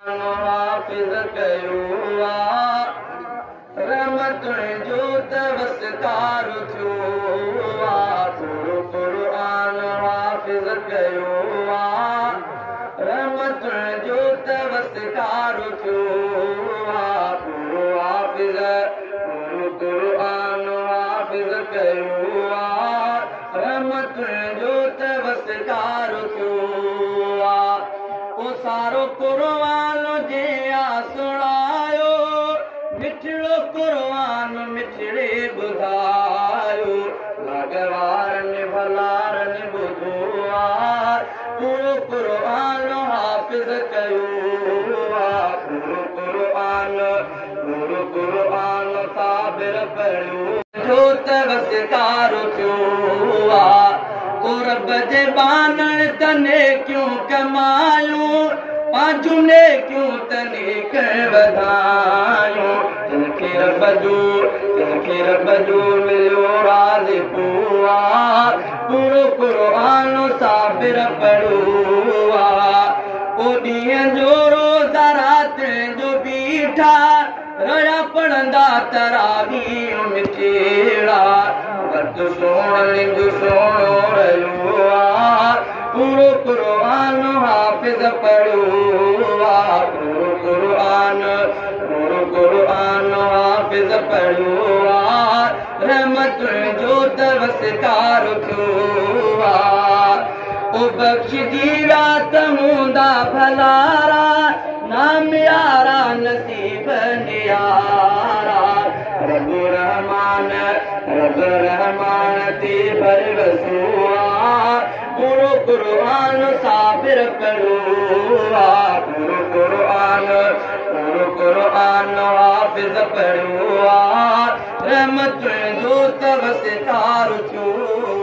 हाफ़िज़ कयो रहमतुनि जो तवस्कार थियो पूरो क़ुरान हाफ़िज़ कयो रहमतुनि जो तवस्कार थियो पूरो हाफ़िज़ पूरो क़ुरान हाफ़िज़ कयो रहमतुनि जो तवस्कार थियो सारो क़ुरान जे सुणायो मिठड़ो क़ुरान मिठड़े ॿुधायो लागवारनि भलारनि ॿुधो पूरो क़ुरान हाफ़िज़ कयो पूरो क़ुरान साबिर पढ़ियो जो तवस्कार थियो रब जे बानण तने क्यों कमायूं पांचू ने क्यों तने कर वधायूं तिनखे रब जो मिलियो राज़ पूआ पूरो क़ुरान साबिर पढ़ो ओ ॾींहं जो रोज़ा राति जो बीठा रया पढ़ंदा तरावीह मिठेड़ा वटि सोणो रहियो पूरो क़ुरान हाफ़िज़ पढ़ो पूरो क़ुरान हाफ़िज़ पढ़ो रहमतुनि जो तवस्कार थियो ओ बख़्शजी रात हूंदा भलारा नाम यारा नसीब नियारा रब रहमान ते बरवसो पूरो क़ुरान साबिर पढ़ो पूरो क़ुरान हाफ़िज़ पढ़ो रहमतुनि जो तवस्कार थियो।